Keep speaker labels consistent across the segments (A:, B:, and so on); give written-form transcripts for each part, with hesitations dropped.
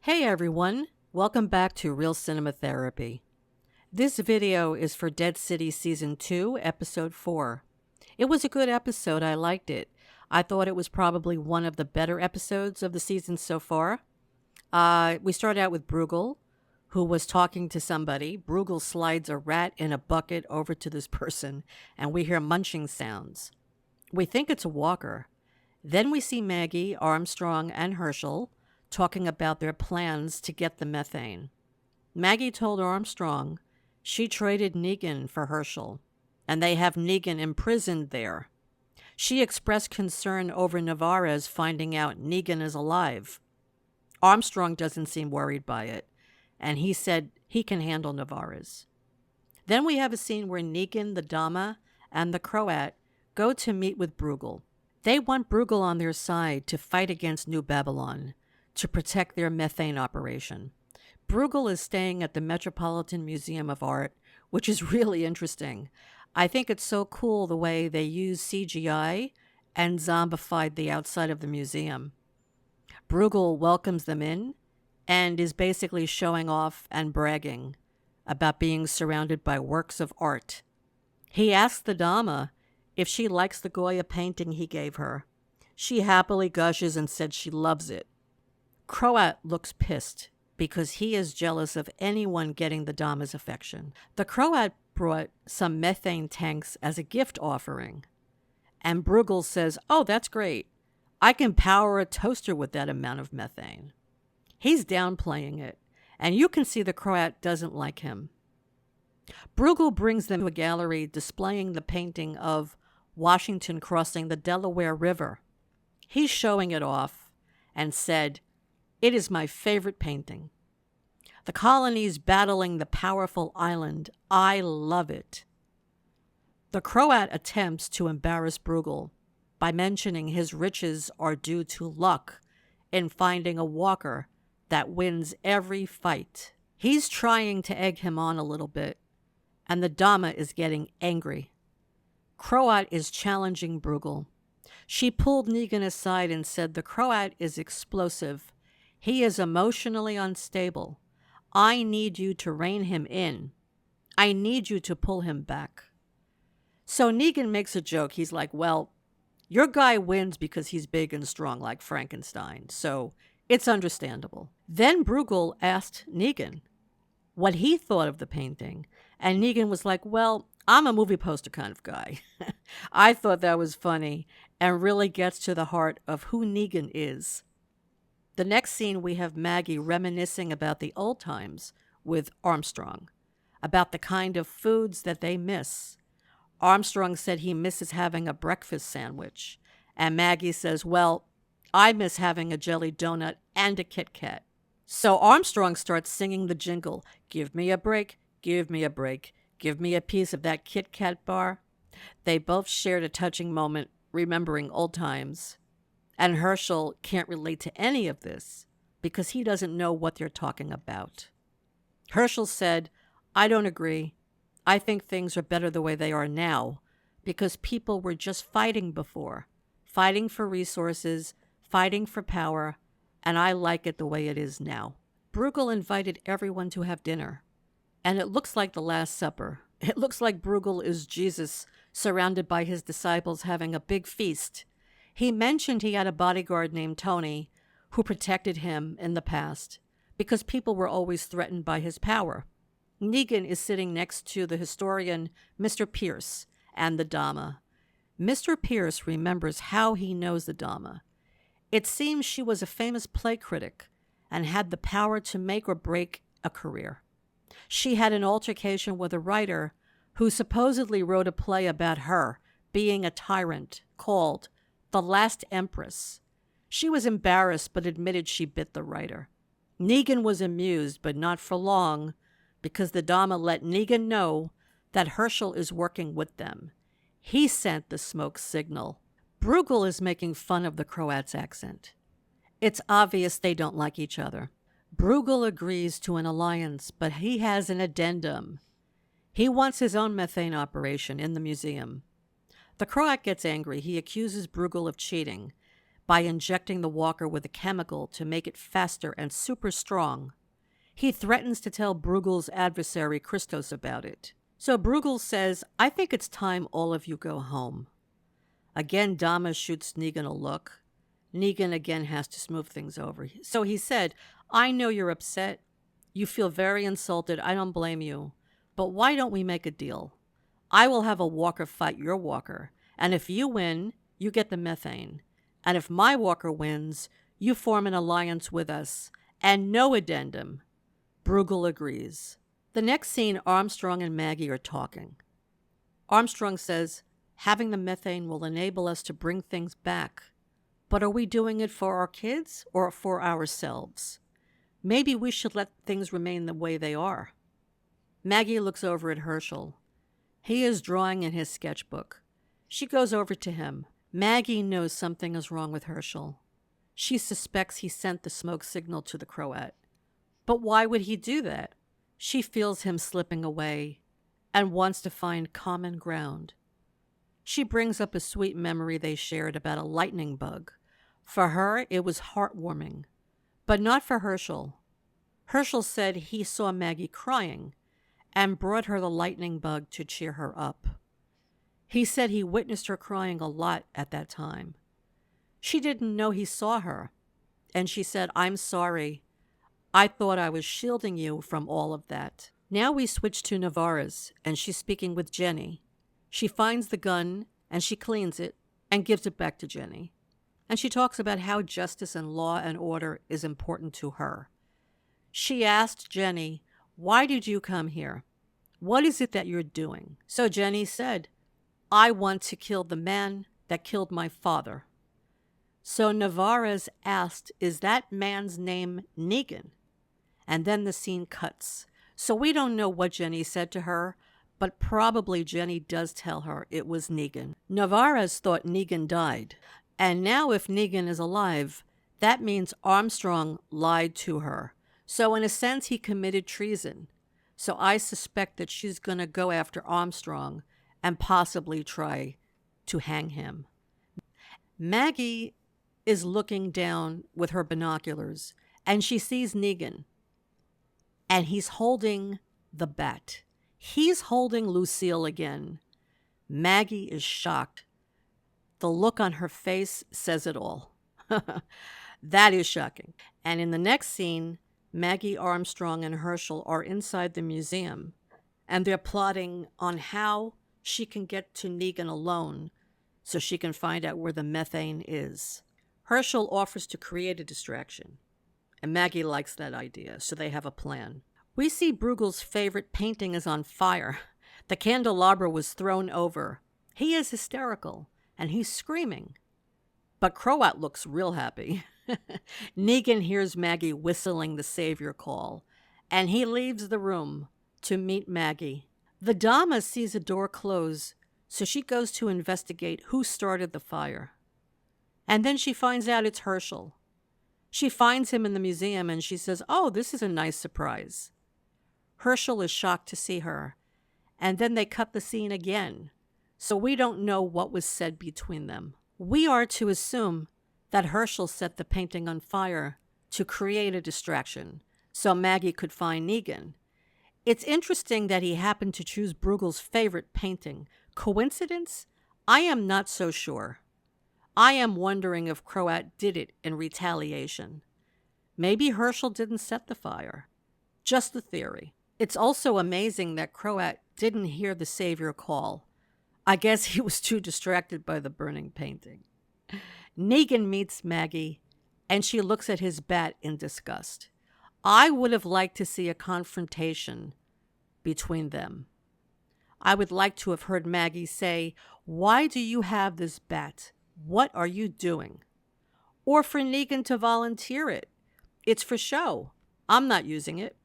A: Hey everyone, welcome back to Real Cinema Therapy. This video is for Dead City Season 2, Episode 4. It was a good episode, I liked it. I thought it was probably one of the better episodes of the season so far. We start out with Bruggle, who was talking to somebody. Bruggle slides a rat in a bucket over to this person, and we hear munching sounds. We think it's a walker. Then we see Maggie, Armstrong, and Hershel talking about their plans to get the methane. Maggie told Armstrong she traded Negan for Hershel, and they have Negan imprisoned there. She expressed concern over Navarez finding out Negan is alive. Armstrong doesn't seem worried by it, and he said he can handle Navarez. Then we have a scene where Negan, the Dama, and the Croat go to meet with Bruggle. They want Bruggle on their side to fight against New Babylon, to protect their methane operation. Bruggle is staying at the Metropolitan Museum of Art, which is really interesting. I think it's so cool the way they use CGI and zombified the outside of the museum. Bruggle welcomes them in and is basically showing off and bragging about being surrounded by works of art. He asks the Dama if she likes the Goya painting he gave her. She happily gushes and said she loves it. Croat looks pissed because he is jealous of anyone getting the Dama's affection. The Croat brought some methane tanks as a gift offering. And Bruggle says, "Oh, that's great. I can power a toaster with that amount of methane." He's downplaying it, and you can see the Croat doesn't like him. Bruggle brings them to a gallery displaying the painting of Washington crossing the Delaware River. He's showing it off and said, "It is my favorite painting. The colonies battling the powerful island. I love it." The Croat attempts to embarrass Bruggle by mentioning his riches are due to luck in finding a walker that wins every fight. He's trying to egg him on a little bit, and the Dama is getting angry. Croat is challenging Bruggle. She pulled Negan aside and said the Croat is explosive. He is emotionally unstable. I need you to rein him in. I need you to pull him back. So Negan makes a joke. He's like, "Well, your guy wins because he's big and strong like Frankenstein, so it's understandable." Then Bruggle asked Negan what he thought of the painting, and Negan was like, "Well, I'm a movie poster kind of guy." I thought that was funny and really gets to the heart of who Negan is. The next scene, we have Maggie reminiscing about the old times with Armstrong, about the kind of foods that they miss. Armstrong said he misses having a breakfast sandwich, and Maggie says, "Well, I miss having a jelly donut and a Kit Kat." So Armstrong starts singing the jingle, "Give me a break, give me a break, give me a piece of that Kit Kat bar." They both shared a touching moment, remembering old times. And Hershel can't relate to any of this because he doesn't know what they're talking about. Hershel said, "I don't agree. I think things are better the way they are now because people were just fighting before, fighting for resources, fighting for power, and I like it the way it is now." Bruggle invited everyone to have dinner, and it looks like the Last Supper. It looks like Bruggle is Jesus surrounded by his disciples having a big feast. He mentioned he had a bodyguard named Tony who protected him in the past because people were always threatened by his power. Negan is sitting next to the historian Mr. Pierce and the Dama. Mr. Pierce remembers how he knows the Dama. It seems she was a famous play critic and had the power to make or break a career. She had an altercation with a writer who supposedly wrote a play about her being a tyrant called The Last Empress. She was embarrassed but admitted she bit the writer. Negan was amused, but not for long, because the Dama let Negan know that Hershel is working with them. He sent the smoke signal. Bruggle is making fun of the Croat's accent. It's obvious they don't like each other. Bruggle agrees to an alliance, but he has an addendum. He wants his own methane operation in the museum. The Croat gets angry. He accuses Bruggle of cheating, by injecting the walker with a chemical to make it faster and super strong. He threatens to tell Bruggle's adversary Christos about it. So Bruggle says, I think it's time all of you go home. Again, Dama shoots Negan a look. Negan again has to smooth things over. So he said, I know you're upset. You feel very insulted. I don't blame you. But why don't we make a deal? I will have a walker fight your walker. And if you win, you get the methane. And if my walker wins, you form an alliance with us. And no addendum. Bruggle agrees. The next scene, Armstrong and Maggie are talking. Armstrong says, having the methane will enable us to bring things back. But are we doing it for our kids or for ourselves? Maybe we should let things remain the way they are. Maggie looks over at Hershel. He is drawing in his sketchbook. She goes over to him. Maggie knows something is wrong with Hershel. She suspects he sent the smoke signal to the Croat. But why would he do that? She feels him slipping away and wants to find common ground. She brings up a sweet memory they shared about a lightning bug. For her, it was heartwarming, but not for Hershel. Hershel said he saw Maggie crying and brought her the lightning bug to cheer her up. He said he witnessed her crying a lot at that time. She didn't know he saw her, and she said, I'm sorry. I thought I was shielding you from all of that. Now we switch to Navarra's, and she's speaking with Jenny. She finds the gun, and she cleans it, and gives it back to Jenny. And she talks about how justice and law and order is important to her. She asked Jenny, why did you come here? What is it that you're doing? So Jenny said, I want to kill the man that killed my father. So Navarra's asked, is that man's name Negan? And then the scene cuts. So we don't know what Jenny said to her, but probably Jenny does tell her it was Negan. Navarra's thought Negan died. And now if Negan is alive, that means Armstrong lied to her. So in a sense, he committed treason. So I suspect that she's going to go after Armstrong and possibly try to hang him. Maggie is looking down with her binoculars, and she sees Negan. And he's holding the bat. He's holding Lucille again. Maggie is shocked. The look on her face says it all. That is shocking. And in the next scene, Maggie, Armstrong, and Hershel are inside the museum, and they're plotting on how she can get to Negan alone so she can find out where the methane is. Hershel offers to create a distraction, and Maggie likes that idea, so they have a plan. We see Bruggle's favorite painting is on fire. The candelabra was thrown over. He is hysterical, and he's screaming. But Croat looks real happy. Negan hears Maggie whistling the savior call, and he leaves the room to meet Maggie. The Dama sees a door close, so she goes to investigate who started the fire. And then she finds out it's Hershel. She finds him in the museum, and she says, oh, this is a nice surprise. Hershel is shocked to see her, and then they cut the scene again, so we don't know what was said between them. We are to assume that Hershel set the painting on fire to create a distraction so Maggie could find Negan. It's interesting that he happened to choose Bruggle's favorite painting. Coincidence? I am not so sure. I am wondering if Croat did it in retaliation. Maybe Hershel didn't set the fire. Just a theory. It's also amazing that Croat didn't hear the savior call. I guess he was too distracted by the burning painting. Negan meets Maggie, and she looks at his bat in disgust. I would have liked to see a confrontation between them. I would like to have heard Maggie say, why do you have this bat? What are you doing? Or for Negan to volunteer it. It's for show. I'm not using it.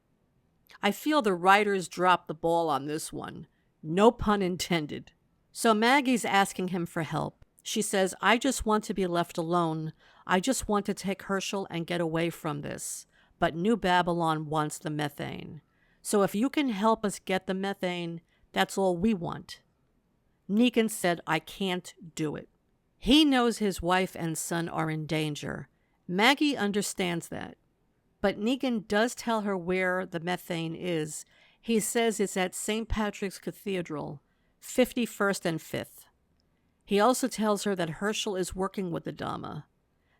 A: I feel the writers dropped the ball on this one. No pun intended. So Maggie's asking him for help. She says, I just want to be left alone. I just want to take Hershel and get away from this. But New Babylon wants the methane. So if you can help us get the methane, that's all we want. Negan said, I can't do it. He knows his wife and son are in danger. Maggie understands that. But Negan does tell her where the methane is. He says it's at St. Patrick's Cathedral, 51st and 5th. He also tells her that Hershel is working with the Dama,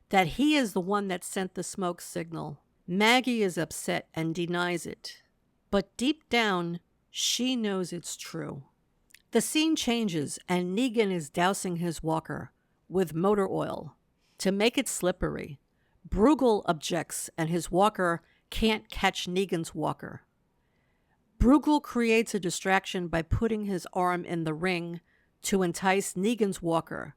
A: that he is the one that sent the smoke signal. Maggie is upset and denies it. But deep down, she knows it's true. The scene changes and Negan is dousing his walker with motor oil to make it slippery. Bruggle objects and his walker can't catch Negan's walker. Bruggle creates a distraction by putting his arm in the ring to entice Negan's walker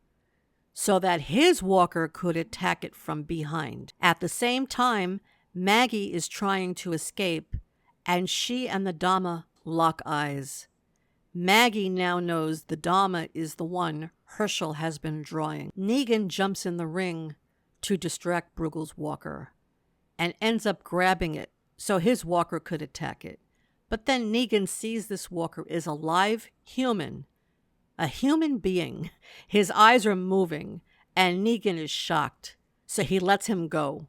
A: so that his walker could attack it from behind. At the same time, Maggie is trying to escape and she and the Dama lock eyes. Maggie now knows the Dama is the one Hershel has been drawing. Negan jumps in the ring to distract Bruggle's walker and ends up grabbing it so his walker could attack it. But then Negan sees this walker is a live human, a human being. His eyes are moving and Negan is shocked, so he lets him go.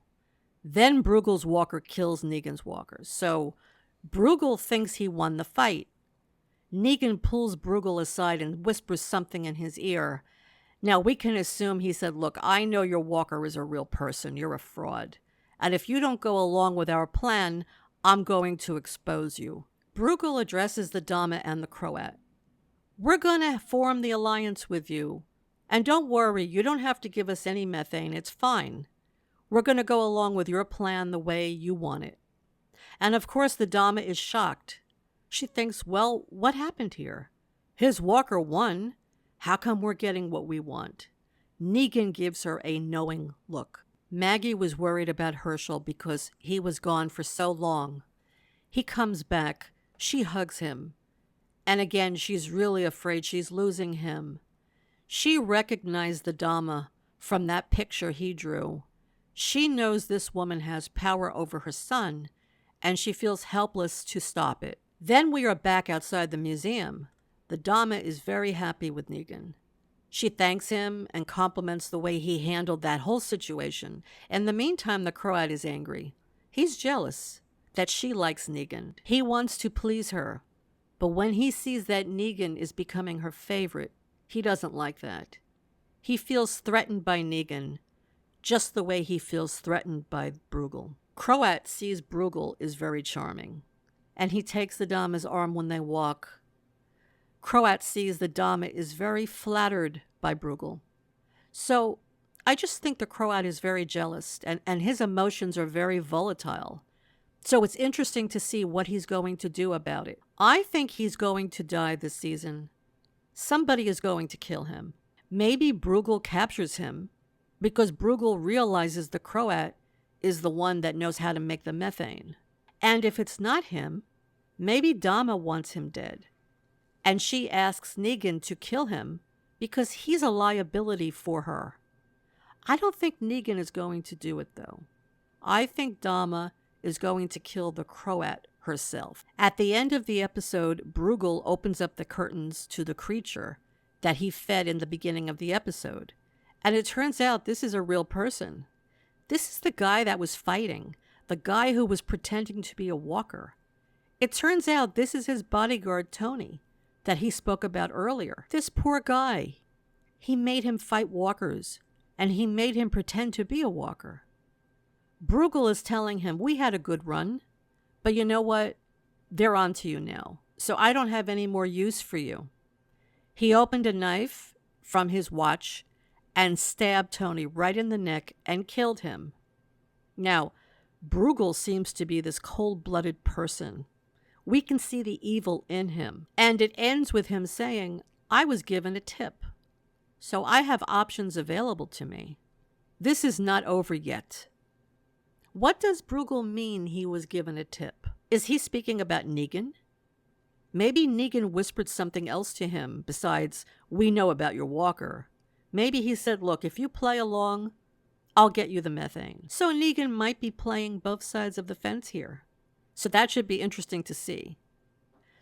A: Then Bruggle's walker kills Negan's walker. So Bruggle thinks he won the fight. Negan pulls Bruggle aside and whispers something in his ear. Now we can assume he said, look, I know your walker is a real person. You're a fraud. And if you don't go along with our plan, I'm going to expose you. Bruggle addresses the Dama and the Croat. We're going to form the alliance with you. And don't worry, you don't have to give us any methane. It's fine. We're going to go along with your plan the way you want it. And of course, the Dama is shocked. She thinks, well, what happened here? His walker won. How come we're getting what we want? Negan gives her a knowing look. Maggie was worried about Hershel because he was gone for so long. He comes back. She hugs him. And again, she's really afraid she's losing him. She recognized the Dama from that picture he drew. She knows this woman has power over her son, and she feels helpless to stop it. Then we are back outside the museum. The Dama is very happy with Negan. She thanks him and compliments the way he handled that whole situation. In the meantime, the Croat is angry. He's jealous that she likes Negan. He wants to please her. But when he sees that Negan is becoming her favorite, he doesn't like that. He feels threatened by Negan, just the way he feels threatened by Bruggle. Croat sees Bruggle is very charming, and he takes the Dama's arm when they walk. Croat sees the Dama is very flattered by Bruggle. So I just think the Croat is very jealous, and his emotions are very volatile. So it's interesting to see what he's going to do about it. I think he's going to die this season. Somebody is going to kill him. Maybe Bruggle captures him because Bruggle realizes the Croat is the one that knows how to make the methane. And if it's not him, maybe Dama wants him dead. And she asks Negan to kill him because he's a liability for her. I don't think Negan is going to do it, though. I think Dama is going to kill the Croat herself. At the end of the episode, Bruggle opens up the curtains to the creature that he fed in the beginning of the episode. And it turns out this is a real person. This is the guy that was fighting, the guy who was pretending to be a walker. It turns out this is his bodyguard, Tony, that he spoke about earlier. This poor guy. He made him fight walkers, and he made him pretend to be a walker. Bruggle is telling him, we had a good run, but you know what? They're on to you now, so I don't have any more use for you. He opened a knife from his watch and stabbed Tony right in the neck and killed him. Now, Bruggle seems to be this cold-blooded person. We can see the evil in him, and it ends with him saying, I was given a tip, so I have options available to me. This is not over yet. What does Bruggle mean he was given a tip? Is he speaking about Negan? Maybe Negan whispered something else to him besides, we know about your walker. Maybe he said, look, if you play along, I'll get you the methane. So Negan might be playing both sides of the fence here. So that should be interesting to see.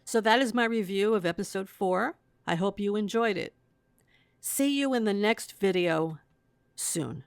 A: So that is my review of episode 4. I hope you enjoyed it. See you in the next video soon.